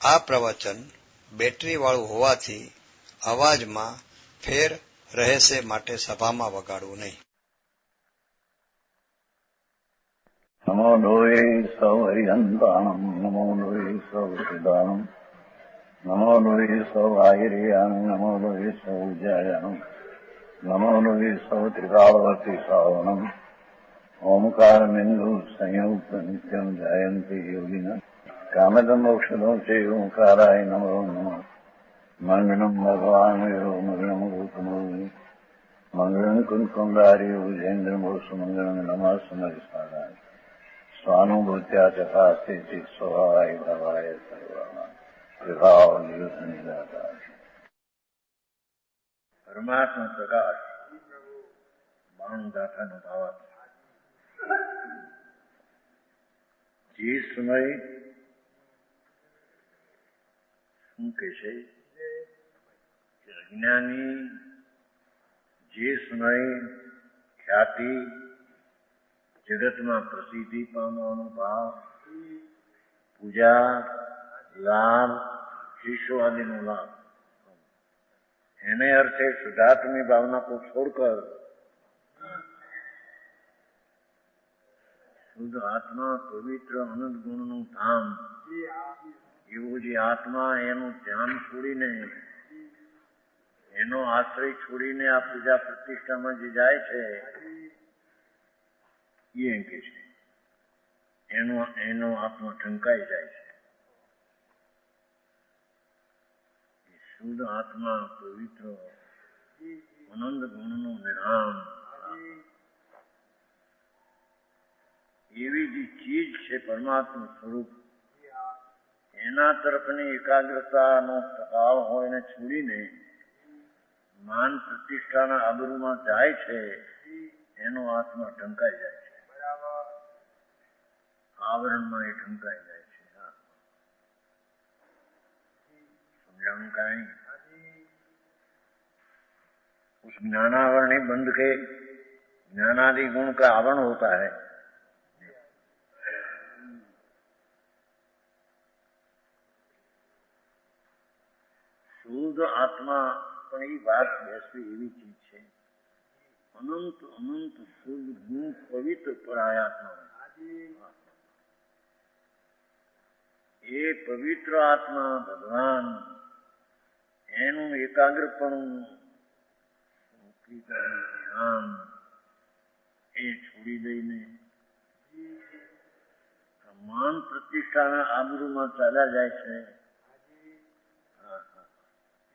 આ પ્રવચન બેટરીવાળું હોવાથી અવાજમાં ફેર રહેશે, માટે સભામાં વગાડવું નહીં. નમો લોહે સૌ હરિહંતાણમ, નમો લોહે સૌ સિદ્ધાણમ, નમો લોહે સૌ આયર્યાણમ, નમો લોહે સૌ જયાણમ, નમો લોહે સૌ ત્રિકાળવતી શ્રાવણમ, ઓમકાર બિંદુ સંયુક્ત નિત્યમ જયંતી યોગિના કામદમ મોક્ષદો છે ઓંકારાય નમો નમઃ. મંગળમ ભગવાન મંગળમ ગૌતમો મંગળમ કુંકુંડાર્યો જૈન્દ્રમોષ મંગળમ નમઃ સમરિસ્મરાય સ્વાનુભૂત્યા ચકાસ્તે ચિત સ્વભાવાય ભવાય સર્વમાં વિભાવ નિદાતા. પરમાત્મા પ્રકાશ 92 દાતાનો ભાવ. જે સમય શું કે છે કે અજ્ઞાની જે સમય ખ્યાતિ જગતમાં પ્રસિદ્ધિ પામવાનો ભાવ, પૂજા, લાભ, શિષ્યો આદિનો લાભ, એને અર્થે શુદ્ધાત્મી ભાવના को छोड़कर શુદ્ધ આત્મા પવિત્ર અનંત ગુણનું ધામ એવું જે આત્મા એનું ધ્યાન છોડીને, એનો આશ્રય છોડીને આ પૂજા પ્રતિષ્ઠામાં જે જાય છે એ એમ કે છે એનો આત્મા ઢંકાઈ જાય છે. શુદ્ધ આત્મા પવિત્ર અનંત ગુણનું નિધાન એવી જે ચીજ છે પરમાત્મા સ્વરૂપ, એના તરફની એકાગ્રતાનો પ્રભાવ હોય એને છોડીને માન પ્રતિષ્ઠાના આબરૂમાં જાય છે, એનો આત્મા ઢંકાઈ જાય છે. આવરણમાં એ ઢંકાઈ જાય છે. समझाऊं कहीं उस ज्ञानावरण ही बंद के ज्ञानादि गुण का आवरण होता है. શુદ્ધ આત્મા પણ એ વાત બેસવી એવી ચીજ છે. અનંત અનંત શુદ્ધ ગુણ પવિત્ર પરાયાત્મા, એ પવિત્ર આત્મા ભગવાન એનું એકાગ્રપણું ધ્યાન એ છોડી દઈને માન પ્રતિષ્ઠાના આબરૂમાં ચાલ્યા જાય છે.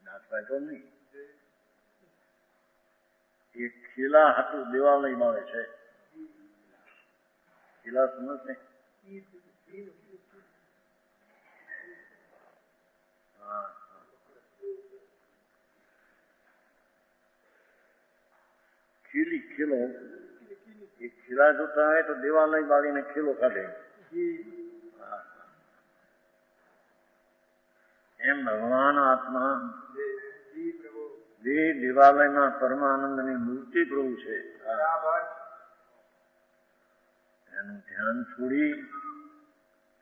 નાથભાઈ તો નહીં, એ ખીલા હાથું દેવાલય મળે છે. ખીલા સમજ ને, ખીલો એ ખીલા જોતા હોય તો દેવાલય બાળીને ખીલો કાઢે. એમ ભગવાન આત્મા દેવાલયમાં પરમાનંદની મૂર્તિ પ્રભુ છે. એનું ધ્યાન છોડી,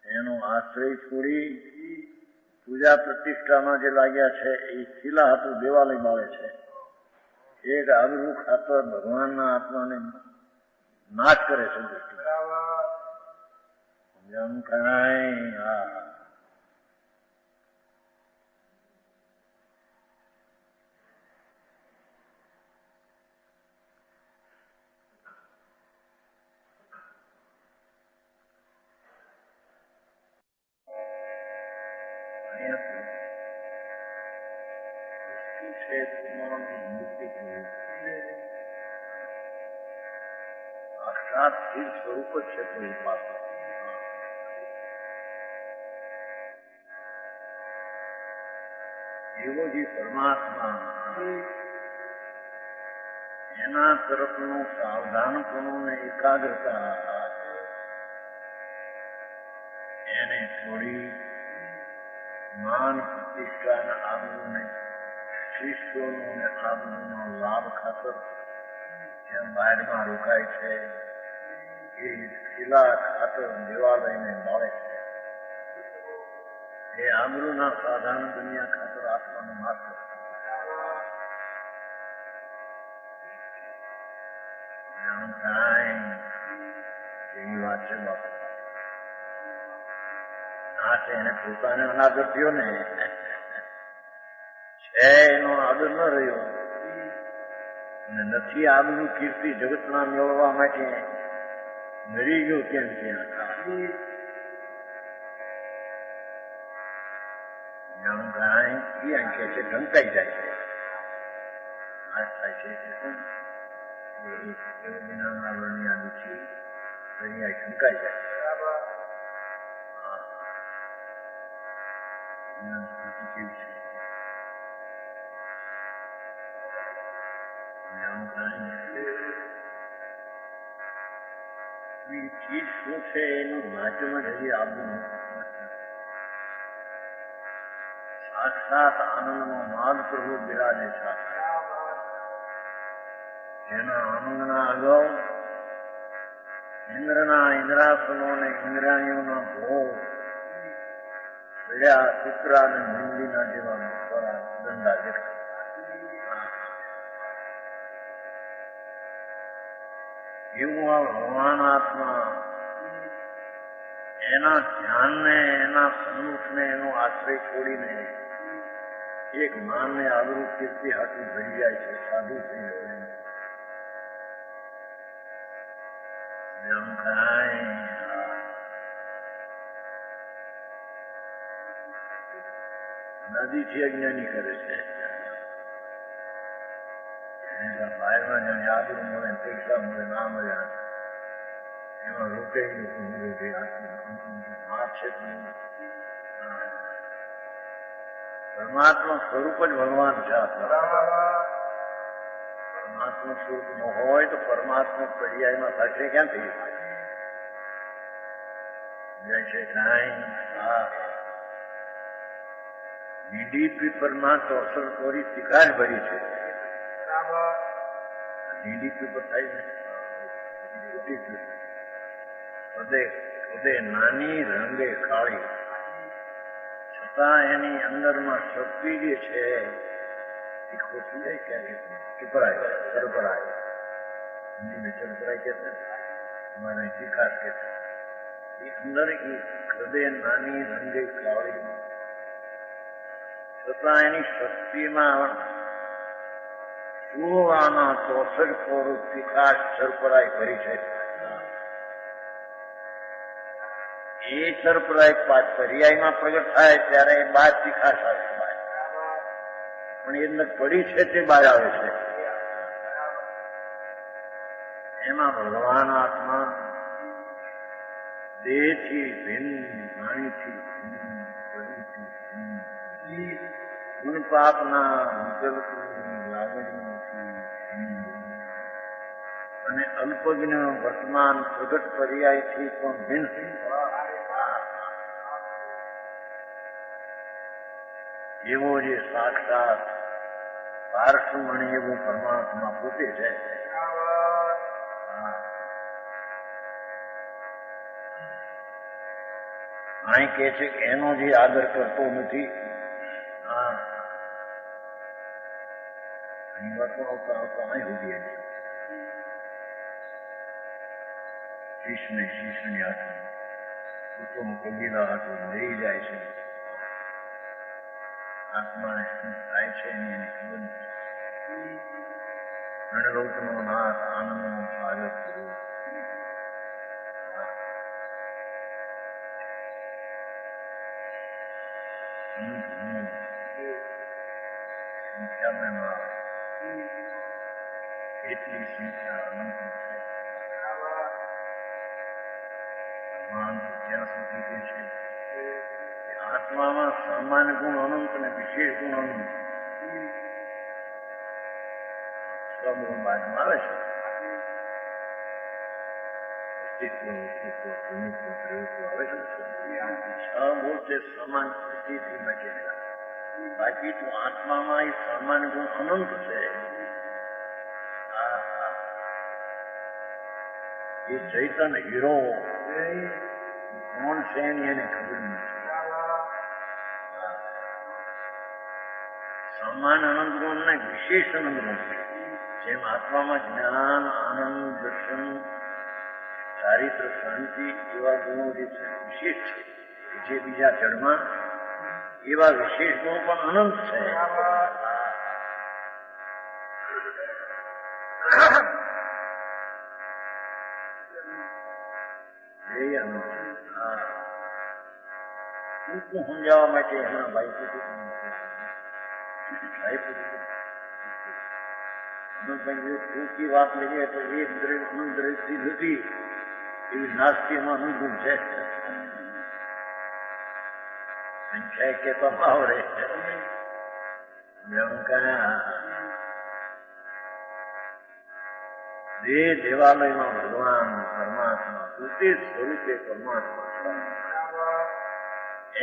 એનો આશ્રય છોડી પૂજા પ્રતિષ્ઠામાં જે લાગ્યા છે એ ખીલા હાથું દેવાલય બાળે છે. એક આબરૂ ખાતર ભગવાનના આત્માને નાશ કરે છે. સમજાવું કાંઈ? હા, સ્થિર સ્વરૂપ જ છે કોઈ પાસે. એવો જે પરમાત્મા એના તરફનું સાવધાનપણું ને એકાગ્રતા એને છોડી માન પ્રતિષ્ઠાના આબરૂને, શિષ્યોનો ને આબરૂનો લાભ ખાતર જેમ બહારમાં રોકાય છે, એ ખીલા ખાતર દેવાલયને મળે છે. એ આબરૂના સાધારણ દુનિયા ખાતર આત્માનું માત્ર એવી વાત છે બાપુ. ના છે એને પોતાને અનાદર થયો ને છે એનો આદર ન રહ્યો અને નથી આબરૂ કીર્તિ જગતના મેળવવા માટે મરી ગયો કેમ ત્યાં કે છે ઢંકાઈ જાય છે આ થાય છે વિનાના વર્ણ્યા દુઃખી દરિયા ઢંકાઈ જાય કેવી છે ચીજ શું છે એનું માધ્યમ જ હજી આવવું સાક્ષાત આનંદનો માલ પ્રભુ બિરાજે છે જેના આનંદના અગાઉ ઇન્દ્રના ઇન્દ્રાસનો અને ઇન્દ્રાણીઓના ભોગ પડ્યા કૂતરા અને મંદીના જેવા દંડા દેખાય એવું આ ભગવાન આત્મા એના ધ્યાનને એના સન્મુખને એનો આશ્રય છોડીને એક માનને આબરૂ કીર્તિ હાથું ભરી જાય છે સાધુ થઈ નદીથી અજ્ઞાની કરે છે બહારમાં જાણે આબરૂ મળે પૈસા મળે ના મળ્યા એમાં રોકાઈ છે પરમાત્મા સ્વરૂપ જ ભગવાન છે પરમાત્મા સ્વરૂપ ન હોય તો પરમાત્મા પર્યાયમાં થશે ક્યાંથી જાય છે કાંઈ ડીડીપી પરમાત્મા અસર કરી શિકાર ભરી છે ડીડીપી પર થાય ને હૃદય નાની રંગે કાળી છતાં એની અંદરમાં શક્તિ જે છે એ ખોટી જાય ક્યાંક ચુપરાય સરપરાય હિન્દીમાં ચરપરાય કહેતા અમારે શિખાર કહેતા એ અંદર એ હૃદય નાની રંગે કાળી છતાં એની શક્તિમાં સુવાના 64 કોરું વિકાસ સરપરાય ભરી છે એ સરપરાય પર્યાયમાં પ્રગટ થાય ત્યારે એ બાદ વિકાસ આવે પણ એ અંદર પડી છે તે બહાર આવે છે એમાં ભગવાન આત્મા દેહથી ભિન્ન વાણીથી ગુણ પાપના લાગણીઓથી અને અલ્પજ્ઞ વર્તમાન પ્રગટ પર્યાયથી પણ ભિન્ન એવો જે સાક્ષાત પાર્શ્વમણી એવું પરમાત્મા પોતે છે અહીં કે છે કે એનો જે આદર કરતો નથી અહીં વાતો આવતા આવતા અહીં સુધી શીશની હાથમાં કુટુંબ કબીલા હાથું લઈ જાય છે આત્માને શું થાય છે એની ખબર નથી ગણલોકનો નાથ આનંદનો સાગર પૂરો સંખ્યામાં એટલી સંખ્યા અનંત છે ભગવાન જ્યાં સુધી કે છે આત્મામાં સામાન્ય ગુણ અનંત અને વિશેષ ગુણ અનંત સબગુણ બાજુમાં આવે છે અસ્તિત્વ ગુણિત્વ પ્રવૃત્તિ આવે છે સબગુણ તે સમાન સ્થિતિ બચેલા બાકી તો આત્મામાં એ સામાન્ય ગુણ અનંત છે એ ચૈતન્ય હીરો કોણ છે એની એને ખબર નથી સમાન આનંદ નો અમને વિશેષ આનંદ મળશે. જેમ આત્મામાં જ્ઞાન, આનંદ, દર્શન, ચારિત્ર, શાંતિ એવા ગુણો જે છે વિશેષ છે, જે બીજા જળમાં એવા વિશેષ ગુણો પણ અનંત છે. ટૂંકું સમજાવવા માટે હમણાં ભાઈ પૂછ્યું ટૂંકી વાત લઈએ તો એક દ્રવ્ય દ્રવ્યથી નથી એવી નાસ્તી એમાં અનુભવ છે. સંખ્યા કે તો ભાવ રહે દેવાલયમાં ભગવાન પરમાત્મા પોતે સ્વરૂપે પરમાત્મા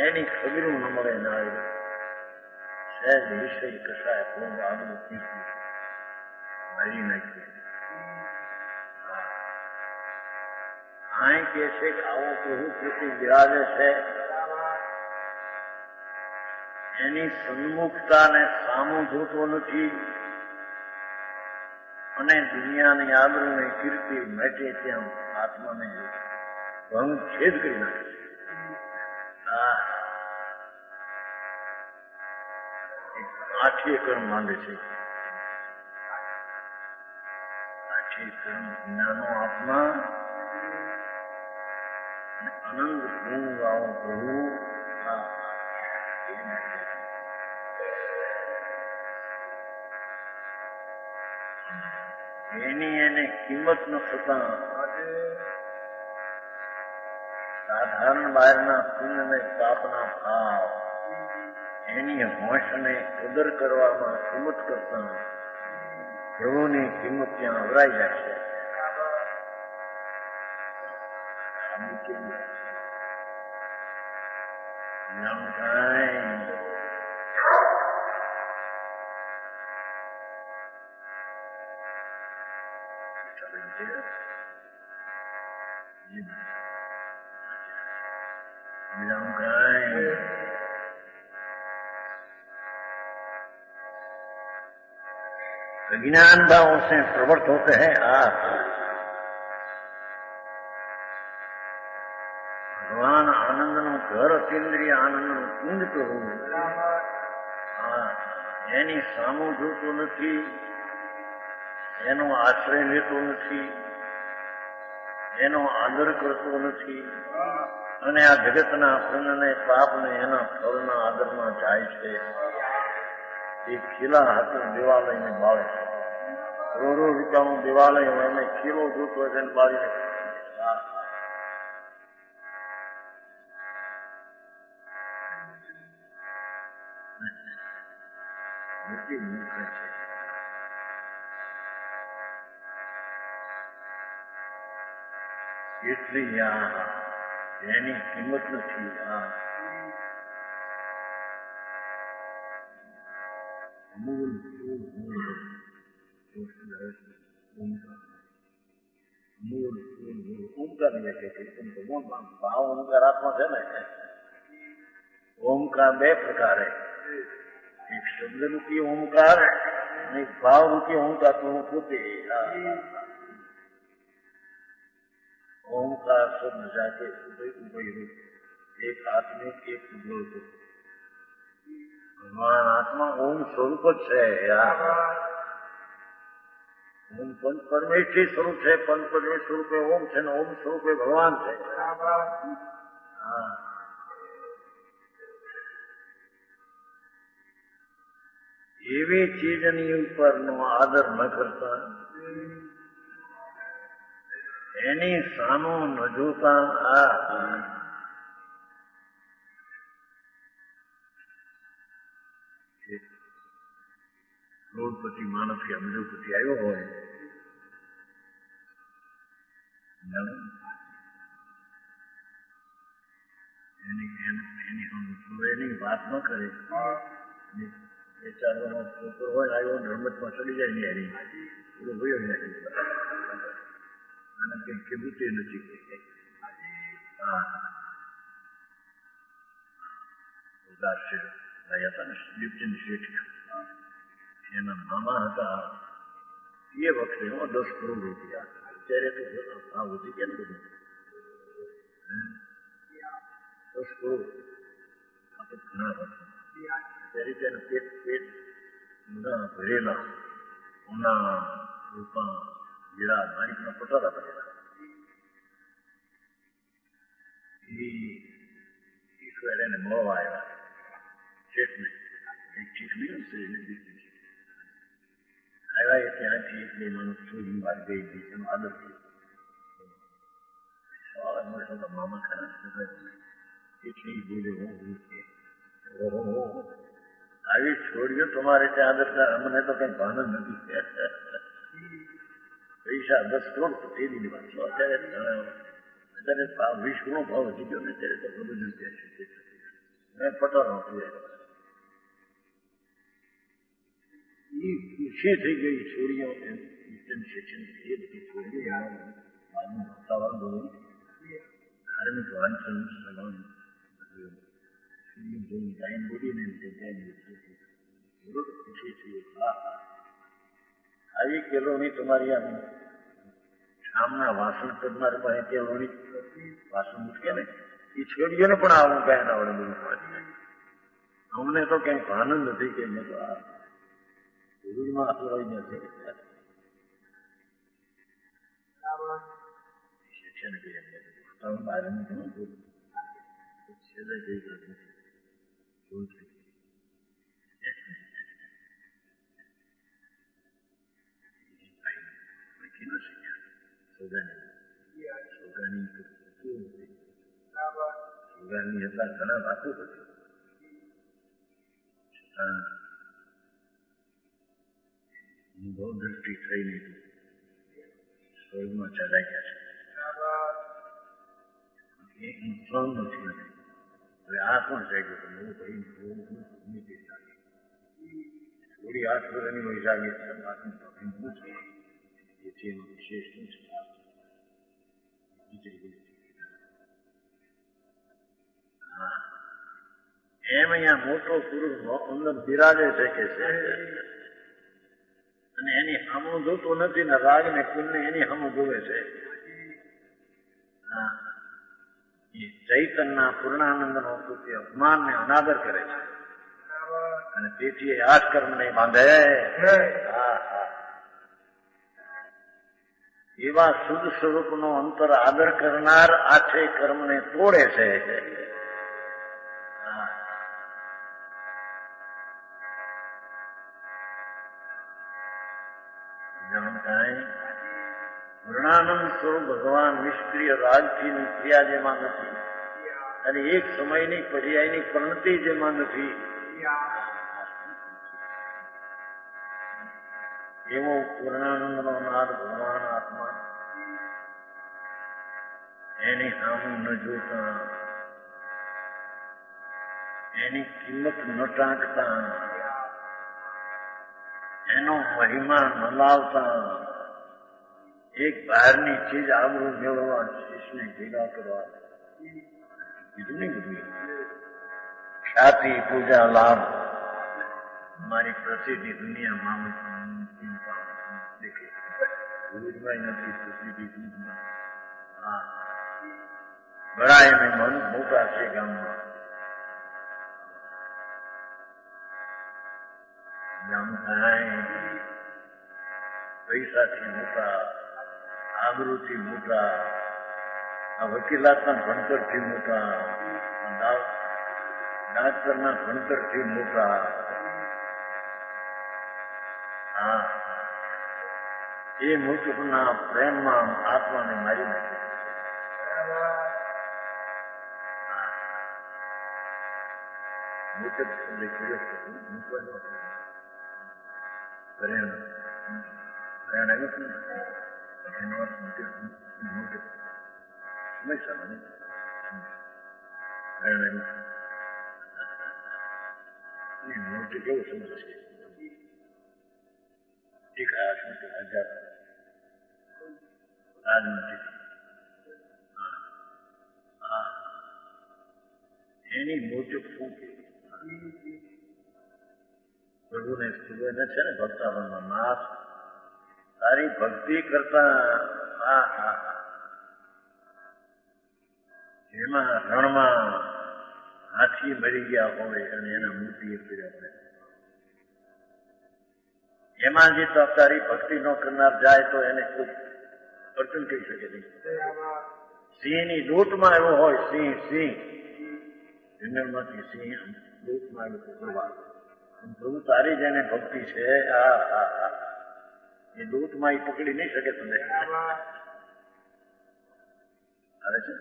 એની ખબરું ન મળે ના આવી સહેજ વિષય કસાય ખૂબ આગળ મારી નાખીએ. અહીં કે છે કે આવો પ્રભુ પ્રતિ બિરાજે છે એની સન્મુખતાને સામું જોતો નથી અને દુનિયાની આબરૂને કીર્તિ માટે ત્યાં આત્માને ભંગ છેદ કરી નાખે છે. આઠીય કર્મ માંગે છે. આઠીય કર્મ જ્ઞાનો આત્મા આનંદ ગુણ ગાઓ પ્રભુ એની એને કિંમત ન થતા સાધારણ બહારના પુણ્યને પાપના ભાવ એની હોશને કદર કરવામાં કિંમત કરતા પ્રભુની કિંમત ત્યાં અવરાઈ જાય છે. अज्ञान भाव से प्रवृत्त होते हैं. भगवान आनंद નું ઘર અતિન્દ્રિય આનંદ નું કુંડ કહું એની સામું જોતું નથી, એનો આશ્રય લેતો નથી, એનો આદર કરતો નથી અને આ જગતના પુણ્યને પાપને એના ફળના આદરમાં જાય છે. એ ખીલા હાથું દેવાલયને બાળે છે. કરોડો રૂપિયાનું દેવાલય હોય એને ખીલો જોતો હોય તેને બાળીને મોટી મૂર્ખ છે. એટલી એની કિંમત નથી. મૂળ ઓમકાર ભાવ ઓમકાર આત્મા છે ને. ઓમકાર બે પ્રકારે, એક શબ્દ રૂપી ઓમકાર અને એક ભાવ રૂપી ઓમકાર. તો હું પોતે ઓમકાર શબ્દ સાથે ઉભય એક આત્મિક એક ઉભય. ભગવાન આત્મા ઓમ સ્વરૂપ જ છે. ઓમ પંચ પરમેશ્વરી સ્વરૂપ છે. પંચ પરમેશ્વર સ્વરૂપે ઓમ છે ને ઓમ સ્વરૂપે ભગવાન છે. એવી ચીજની ઉપરનો આદર ન કરતા, એની સામો ન જોતા કરોડપતિ માણસ કે અબજોપતિ આવ્યો હોય એની વાત ન કરે. વિચારવાનો છોકરો હોય આવ્યો રમતમાં ચડી જાય ને એની પૂરો ભયો જાય અને કઈ કીધું તે નથી. ઉદાસ છે રહ્યા હતા ને દીપચંદ શેઠ એના મામા હતા એ વખતે 10 કરોડ રૂપિયા. અત્યારે તો ભાવ વધી કેમ બધું 10 કરોડ આ તો ઘણા વર્ષો. અત્યારે તેના પેટ બધા ભરેલા ઉના રૂપા હીરા માણિકના પટારા ભરેલા. ઈશ્વર એને મળવા આવ્યા શેઠને. એક ચીખલી આવ્યા એ ત્યાંથી એક બે માણસ ચોરી વાત ગઈ હતી એનો આદર થયો. મામા ખરા એટલી બોલે ઓહો આવી છોડીઓ તમારે ત્યાં આદર થાય. અમને તો કઈ ભાન જ નથી. પૈસા 10 કરોડ તેની વાત છો. અત્યારે ભાવ 20 ગુણો ભાવ વધી ગયો ને ત્યારે તો બધું જ પટારો ખુશી થઈ ગઈ છોડીઓ. ધાર્મિક વાંચન ટાઈમ બોલીને ખુશી થઈ. આવી કેલોની તમારી આમ શામના વાસણ કરનાર પાસે કેલોની વાસણ મૂકે ને એ છોડીઓને પણ આવું કઈ ના આવડે બધું. અમને તો કઈ ભાન જ નથી કે મેં તો આ માં આટલું નથી. શિક્ષણ બહાર ઘણું બોલું સોગાની હતા ઘણા વાતો હતી. બહુ દ્રષ્ટિ થઈ નહીં. સ્વર્ગમાં ચડાઈ ગયા છે. નુકસાન નથી. હવે આ પણ જાગ્યો થોડી 8 વર્ષની હોય જાગે એથી એનો વિશેષ શું છે. એમ અહીંયા મોટો પુરુષ અંદર બિરાજે છે કે છે અને એની સામું જોતો નથી ને રાગ ને પુણ્ય એની સામું જોવે છે. ચૈતનના પૂર્ણાનંદનો પોતે અપમાન ને અનાદર કરે છે અને તેથી આ કર્મ નહીં બાંધે. એવા શુદ્ધ સ્વરૂપનો અંતર આદર કરનાર આઠે કર્મને તોડે છે. પૂર્ણાનંદ સ્વરૂપ ભગવાન નિષ્ક્રિય રાજથી ક્રિયા જેમાં નથી અને એક સમયની પર્યાયની પ્રણતિ જેમાં નથી. એવો પૂર્ણાનંદનો નાદ ભગવાન આત્મા એની સામું ન જોતા એની કિંમત ન ટાંકતા એનો મહિમા ન લાવતા એક બહારની ચીજ આબરૂ મેળવવા શીશને ભેગા કરવા કીધું નહીં બધું. ખ્યાતિ પૂજા લાભ મારી પ્રસિદ્ધિ દુનિયામાં દેખે ભુજમાં નથી પ્રસિદ્ધિ ભુજમાં. હા બળાય ને મન મોટા છે ગામમાં. પૈસાથી મોટા આબરૂથી મોટા વકીલાતના ભણતરથી મોટા ડાક્ટરના ભણતરથી મોટા. હા એ મુજબના પ્રેમમાં આત્માને મારી નાખે. મૂર્તિ કેવું સમજે છે. ઠીક આ શું છે હજાર રાજમાંથી એની મોટું શું કે પ્રભુને સ્તુવેને છે ને ભક્તાવનમાં નાથ તારી ભક્તિ કરતા જેમાં રણમાં હાથી મરી ગયા હોય અને એના મૂર્તિએ પીડ્યા હોય એમાં જે તો તારી ભક્તિ ન કરનાર જાય તો એને કોઈ અડચણ કહી શકે નહીં. સિંહની દૂતમાં એવો હોય સિંહ જંગલમાંથી સિંહ દૂતમાં એવું કરવા પ્રભુ તારી જેને ભક્તિ છે એ દૂતમાં એ પકડી નહીં શકે તમે આવે છે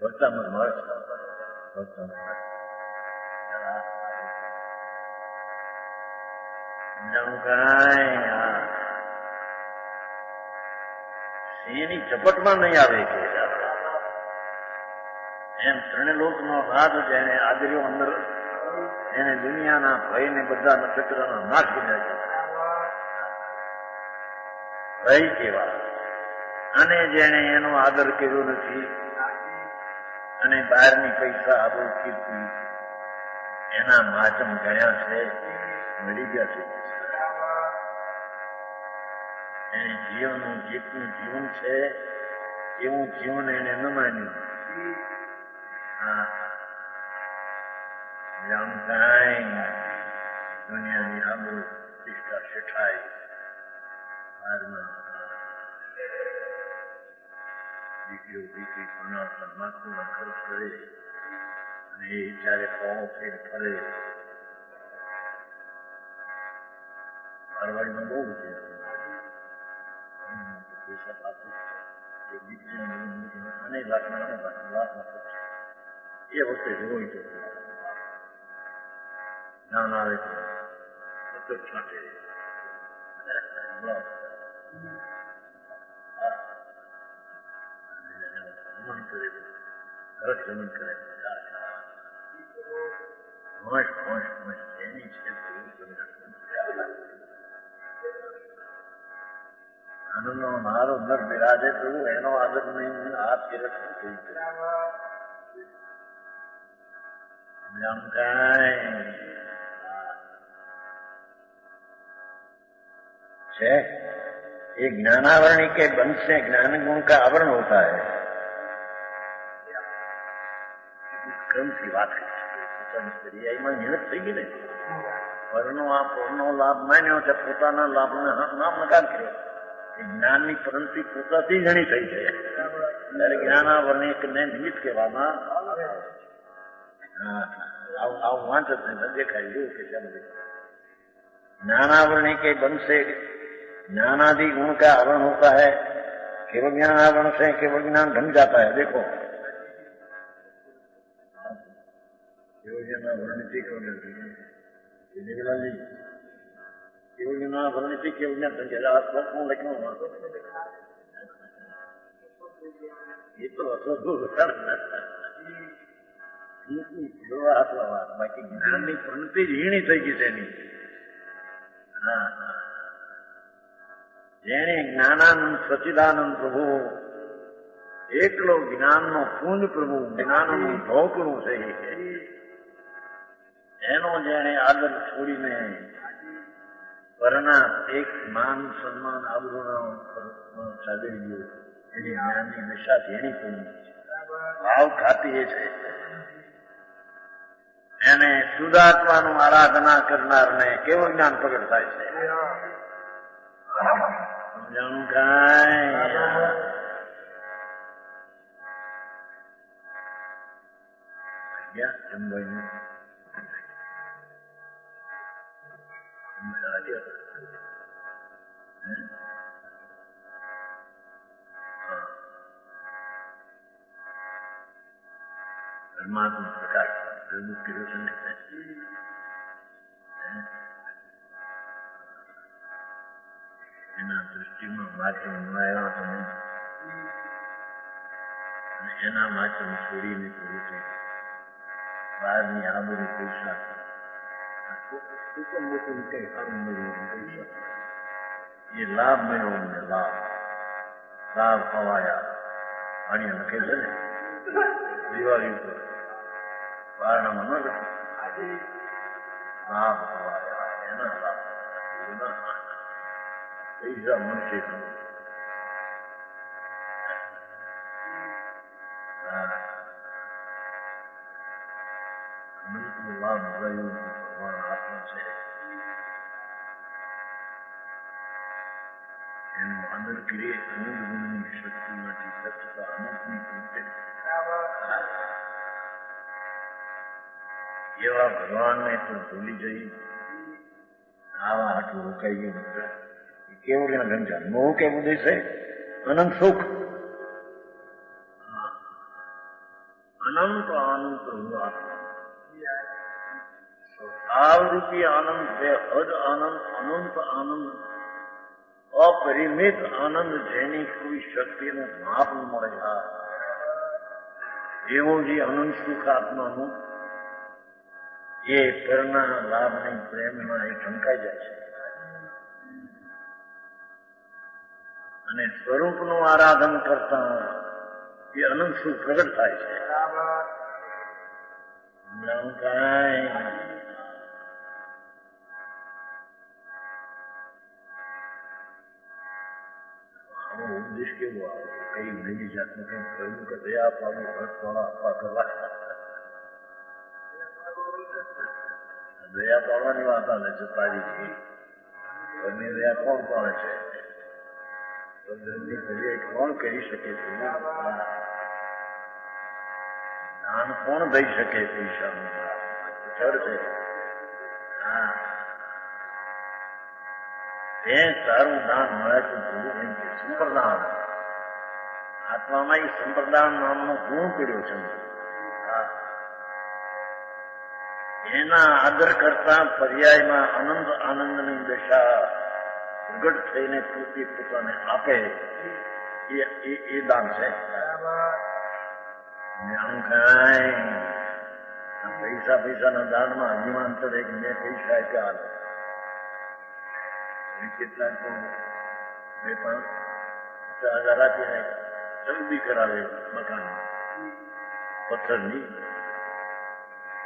ભક્તામાં મળે છે ભક્તામાં સમજાણું કાંઈ સિંહની ઝપટમાં નહીં આવે કે એમ ત્રણે લોકનો રાજ જેને આદર્યો અંદર એને દુનિયાના ભયને બધા નક્ષત્રના નાશ કર્યા છે. ભય કેવા અને જેને એનો આદર કર્યો નથી અને બહારની પૈસા આદર કીર્તિ એના માચમ ગણ્યા છે મળી ગયા છે. એને જીવનનું જેટલું જીવન છે એવું જીવન એને ન માન્યું. દુનિયાની આબરૂ પ્રતિષ્ઠા શેઠાઈ દીકરી ભણાવતા માથું ખર્ચ કરે અને એ જયારે પોણો થઈને ફરે મારવાડીમાં બહુ છે પૈસા આપું દીકરીને અનેક લાખના એ વખતે જોઈ તો જ્ઞાન આવે તો છાંટે રમણ કરે ઘરક રમણ કરે એની છે આનંદનો મારો નર બિરાજે પ્રભુ એનો આદર નહીં હાથ કિરક થઈ है ये ज्ञानावरणी के बंध से ज्ञान गुण का आवरण होता है. क्रम की बात करिए એમાં મહેનત થઈ ગઈ ને પરનો આ પૂર્ણો લાભ માન્યો છે પોતાના લાભને નામ નકાર કર્યો એ જ્ઞાનની પરંતિ પોતાથી ઘણી થઈ છે ત્યારે જ્ઞાનાવરણીને નિમિત્ત કહેવામાં આવું વાંચ દેખાય એવું કે ज्ञानावरणी के बंध से ज्ञानादि गुण का आवरण होता है. केवल ज्ञान आवरण से केवल ज्ञान ढंग जाता है. देखो केवल ज्ञानावरण थी केवल ज्ञानावरण थी केवल ज्ञान ढंग लखनऊ ये तो બાકી જ્ઞાનની પ્રવૃત્તિ જ હીણી થઈ ગઈ તેની. જેને જ્ઞાનાનંદ સચિદાનંદ પ્રભુ એકલો જ્ઞાનનો પૂંજ પ્રભુ જ્ઞાનનું ઢોકણું છે એનો જેને આદર છોડીને પરના એક માન સન્માન આબરૂનો ચાલી ગયો એની જ્ઞાનની દિશા ઝીણી પડી ભાવ ખાતી એ છે. એને શુદ્ધાત્માનું આરાધના કરનારને કેવું જ્ઞાન પ્રગટ થાય છે. સમજાણું કાંઈ જમવાનું પરમાત્મા પ્રકાશ એના દૃષ્ટિમાં માચમ આવ્યા તમે એના માચમ છોડીને પૂરું થઈ બહારની આબરૂ પૈસા મોટું કઈ સારું મળ્યું પૈસા એ લાભ મળ્યો અમને લાભ ખવાયા પાણી લખે છે ને દિવાળી ઉપર બારણામાં ન લખે લાભ ખવાયા એના લાભ પૈસા મળશે લાભ ભગવાન આત્મા છે એનો આદર કરીએ અનંત ગુણની શક્તિમાંથી સત્તા અનંતની કૃત્ય એવા ભગવાનને તો ભૂલી જઈ આવા હાથું રોકાઈ ગયું બધા કેવું જન્મ કેવું દેશે અનંત સુખ અનંત આનંદ સ્વભાવરૂપી આનંદ બેહદ આનંદ અનંત આનંદ અપરિમિત આનંદ જેની કોઈ શક્તિનું માપ ન મળે એવું જે અનંત સુખ આત્માનું એ પરના લાભની પ્રેમમાં એ ઢંકાઈ જાય છે અને સ્વરૂપનું આરાધન કરતા એ અનંત સુખ પ્રગટ થાય છે ઉપદેશ કેવો આવે કઈ નવી જાતનું કઈ કહ્યું કે દયા પાડું ભરત વાળા આપવા કરવા દયા પાડવાની વાત આવે છે તારી ઘરની દયા કોણ પાડે છે ઘરની દયા કોણ કરી શકે છે દાન કોણ દઈ શકે પૈસાનું ચડ છે હા એ સારું દાન મળે તો પૂરું નહીં છે સંપ્રદાન આત્મામાં એ સંપ્રદાન નામનો ગુણ કર્યો છે એના આદર કરતા પર્યાયમાં અનંત આનંદની દશા પ્રગટ થઈને પૂરતી પોતાને આપે એ દાન છે પૈસાના દાનમાં અભિમાન કરે કે મેં પૈસા આપ્યા કેટલાક તો 2-5 આપીને જલ્દી કરાવે મકાન પથ્થરની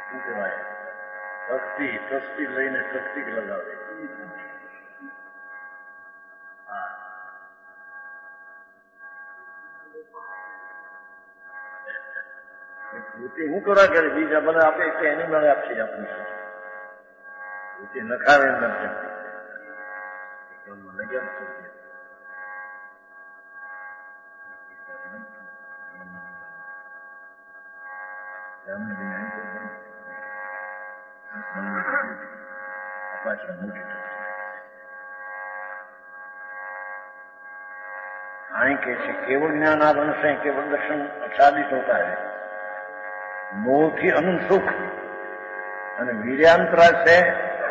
શું કહેવાય તસ્તી લઈને તસ્તી લગાવે પોતે હું કરા કરે બીજા બધા આપે તો એની મળે આપશે આપણી પોતે નખાવે એમ મને કેમ સમજે आई कैसे केवल ज्ञानावन से केवल दर्शन आच्छादित होता है मोह की अनंत सुख અને વીર્યાંતરા છે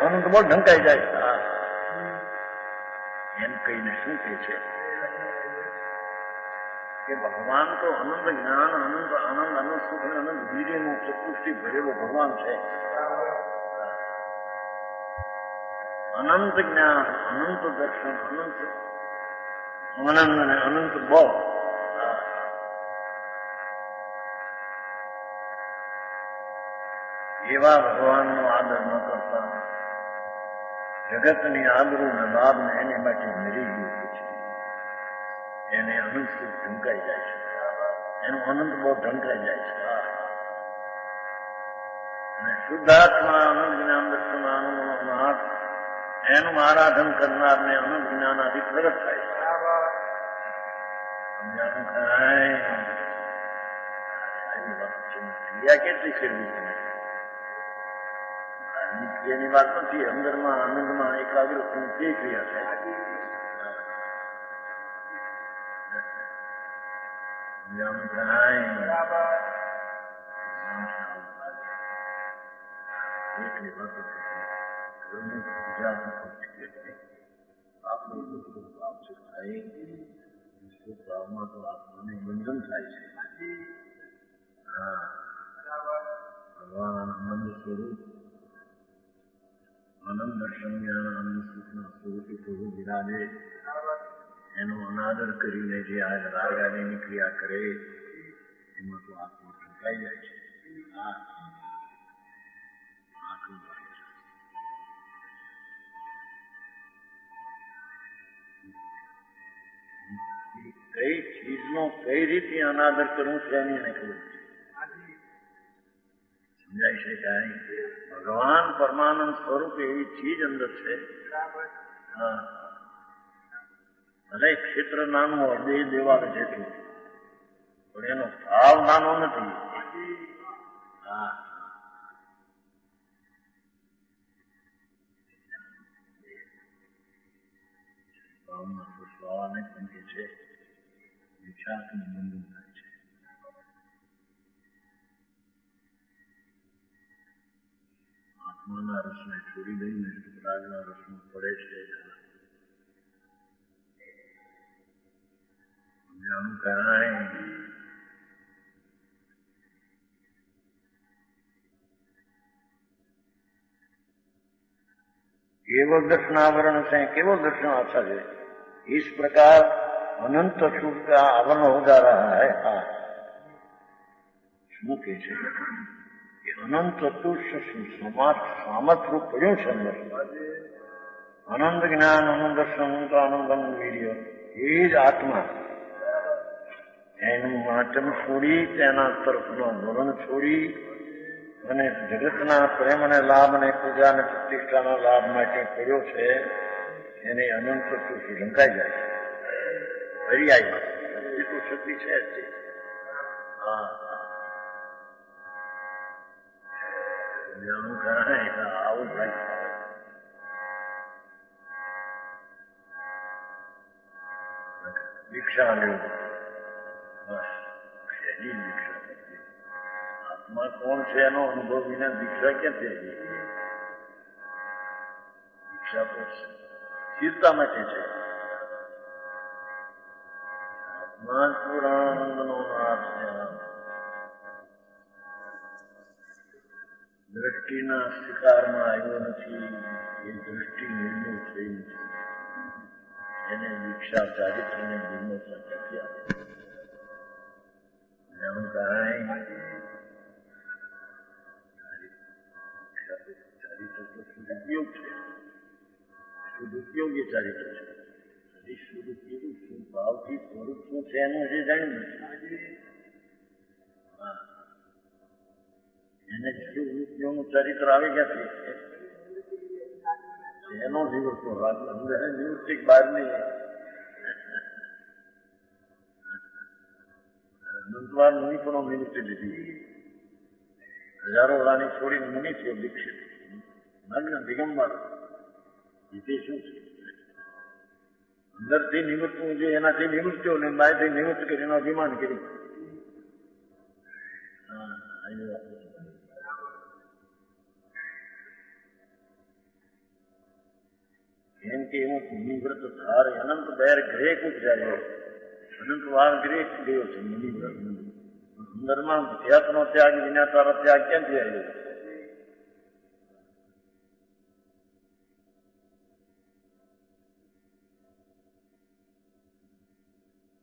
અનંત બળ ઢંકાઈ જાય એમ કહીને શું કહે છે કે ભગવાન તો અનંત જ્ઞાન અનંત આનંદ અનંત સુખ અને અનંત વીર્યનું ચતુષ્ટિ ભરેલો ભગવાન છે અનંત જ્ઞાન અનંત દર્શન અનંત આનંદ અને અનંત બળ એવા ભગવાનનો આદર ન કરતા જગતની આબરૂ ને લાભ ને એને માટે મરી ગયું છે એને અનંત સુખ ઢંકાઈ જાય છે એનું અનંત બહુ ઢંકાઈ જાય છે અને શુદ્ધાત્મા અનંત જ્ઞાન દર્શન આનંદ હાથ એનું આરાધન કરનારને અનંત જ્ઞાન આદિ પ્રગટ થાય છે ક્રિયા કેટલી કરવી એની વાત નથી અંદરમાં આનંદમાં એકાગ્ર થવું તે ક્રિયા છે એટલી વાત ભાવમાં તો આત્માને બંધન થાય છે હા ભગવાન આનંદ સ્વરૂપ આનંદ દર્શન જ્ઞાન આનંદ સુખના સ્વરૂપે પ્રભુ વિરાજે એનો અનાદર કરીને જે આ રાગાની ક્રિયા કરે એમાં તો આત્મા ઠંકાઈ જાય છે કઈ ચીજનો કઈ રીતે અનાદર કરવું છે એની એને ખબર છે. સમજાય છે કાંઈ? ભગવાન પરમાનંદ સ્વરૂપ એવી ચીજ અંદર છે. હા, ભલે ક્ષેત્ર નાનું હોય, બે દેવાલ જેટલું, પણ એનો ભાવ નાનો નથી. હા, ભાવમાં સ્વાવાને પણ કે છે વિચારનું બંધન થાય છે. આત્માના રસને છોડી દઈને રાગના રસમાં પડે છે. જાણું કાંઈ केवल दर्शनावरण से केवल दर्शन अच्छा है. इस प्रकार अनंत सुख का आवरण हो जा रहा है. हाँ, શું કે છે કે અનંત સામર્થ રૂપ પડ્યું છે અંદર. આનંદ જ્ઞાન આનંદ દર્શન આનંદ વીર્ય એ જ આત્મા. એનું વાંચન છોડી તેના તરફનો વલણ છોડી અને જગતના પ્રેમ અને લાભ અને પૂજા અને પ્રતિષ્ઠાના લાભ માટે પડ્યો છે એને અનંત સુખ ઢંકાઈ જાય છે. પર્યાયમાં એટલું શક્તિ છે જ. હા, જાણું કાંઈ આવું થાય. દીક્ષા લેવું બસ, એની દીક્ષા. આત્મા કોણ છે એનો અનુભવ વિના દીક્ષા ક્યાંથી આવી? દીક્ષા તો સ્થિરતા માટે છે. આત્મા પૂરાનંદનો નાથ છે. દ્રષ્ટિના શિકારમાં આવ્યો નથી. એ દ્રષ્ટિ નિર્મૂળ થઈ નથી. એને દીક્ષા ચારિત્રને નિર્મળતા ક્યાંથી આવે? જાણું કાંઈ ચારિત્ર તો સદુપયોગ છે. સદુપયોગી ચારિત્ર છે. હજી સદુપયોગ શું ભાવથી સ્વરૂપ શું છે એનું હજી જાણ્યું નથી. હા, એને સદુપયોગનું ચારિત્ર આવે ક્યાંથી? એનો નિવૃત્તો અંદર નિવૃત્તિ બહારની અનંતવાર મુનિ પણ નિવૃત્તિ લીધી. હજારો રાણી છોડીને મુનિ થયો દીક્ષિત. નગ્ન દિગંબર. એ શું છે? અંદરથી નિવૃત્તવું જોઈએ એનાથી નિવૃત્ત્યો ને બહારથી નિવૃત્ત કરી એનું અભિમાન કર્યું. કેમ કે એવો મુનિવ્રત ધાર અનંત બેર ગ્રેક ઉપજાયો. અનંત વાર ગ્રેક ગયો છે મુનિવ્રત. અંદરમાં ધ્યાસનો ત્યાગ વિના તારો ત્યાગ ક્યાંથી આવ્યો?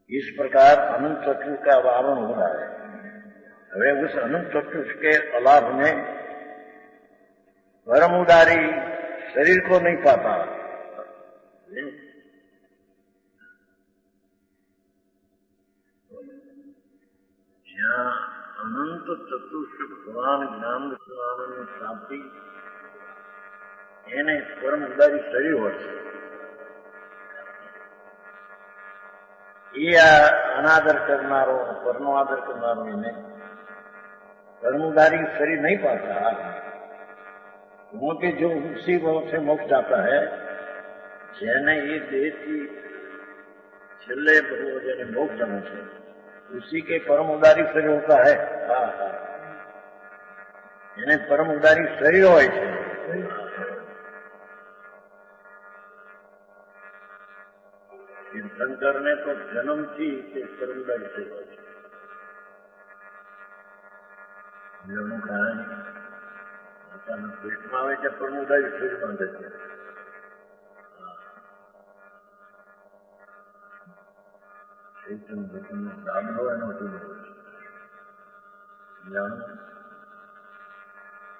इस प्रकार अनंत चतुर्थ का आवरण हो रहा है. હવે उस अनंत चतुर्थ के अलाभ में परम उदारी शरीर को नहीं पाता. જ્યાં અનંત ચતુર્થ ભગવાન જ્ઞાન આનંદની પ્રાપ્તિ એને પરમ ઉદારી શરીર હોય છે. એ આ અનાદર કરનારો પરનો આદર કરનારો એને कर्मधारी शरीर नहीं पाता. क्योंकि जो उसी से मोक्ष जाता है જેને એ દેહથી છેલ્લે જેને મોક્ષ જમે છે उसी के परम उदारी शरीर होता है. हाँ हाँ, એને પરમ ઉદારી શરીર હોય છે. તીર્થંકરને તો જન્મથી તે પરમ ઉદારી શરીર હોય છે. જેનું કારણ પોતાના પેટમાં આવે છે પરમ ઉદારી શરીર બાંધે છે. દાખલો એનો જાણો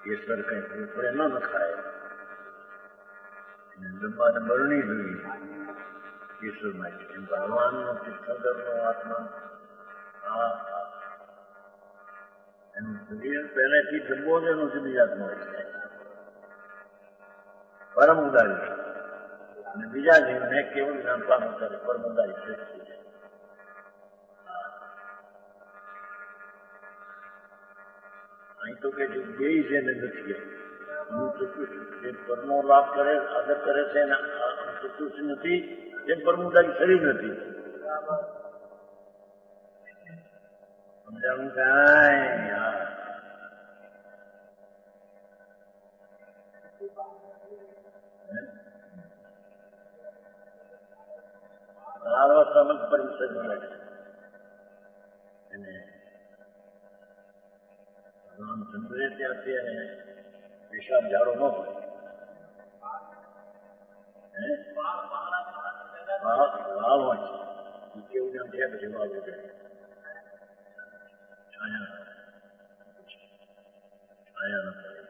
કેસર કઈ ફેફડે ન નખાય, જમવાને બરણી જોઈએ. ઈશ્વરમાં છે. એમ ભગવાનનો તીર્થંકરનો આત્મા એનું શરીર પહેલેથી ડબ્બો જ એનું જુદી જાતનો છે, પરમ ઉદારી, અને બીજા જીવને કેવું જ્ઞાન પામવું કરે પરમ ઉદારી શ્રેષ્ઠ છે. અહીં તો કે બે છે ને નથી, હું ચતુર્થ જે પરમો લાભ કરે આદર કરે છે ને ચતુર્થ નથી, જેમ પરમ ઉદારી શરીર નથી. સમજાવું કાંઈ આવા સમજ પર વિષય મળે છે. અને ભગવાન ચંદ્રે ત્યાંથી અને વિશાળ ઝાડો ન હોય, વાવ હોય છે કેવું જેમ થયા પછી વાવ વગેરે છાયા ન પડે.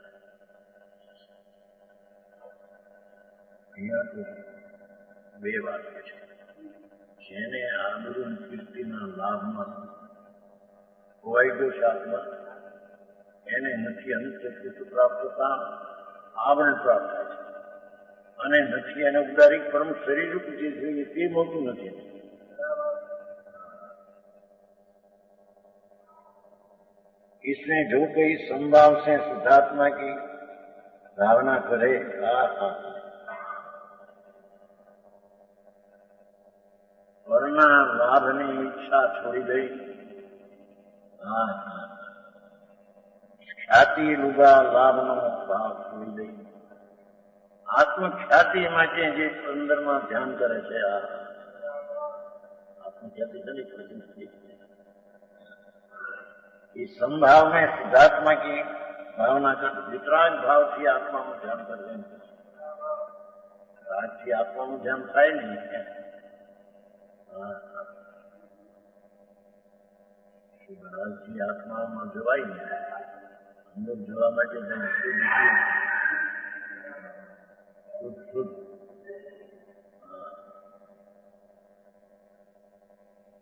અહીંયા તો બે વાત છે. જેને આબરૂ કીર્તિના લાભમાં ખોવાઈ ગયો છે આત્મા, એને નથી અનુચિત પ્રાપ્ત થતા, આવરણ પ્રાપ્ત થાય છે. અને નથી એને ઉદારિક પરમ શરીર રૂપ જે જોઈએ તે મળતું નથી. इसमें जो कोई संभाव से शुद्धात्मा की भावना करे, वरना लाभની ઈચ્છા છોડી દઈ, ખ્યાતિ લુગા લાભનો ભાવ છોડી દઈ, આત્મખ્યાતિ માટે જે અંદરમાં ધ્યાન કરે છે, આત્મખ્યાતિ કરી પ્રસિદ્ધિ, इस संभाव में शुद्धात्मा की भावना कर वितराग भाव થી આત્માનું ધ્યાન કરવું. રાગથી આત્માનું ધ્યાન થાય નહીં. રાગથી આત્મામાં જવાય નહીં. અંદર જવા માટે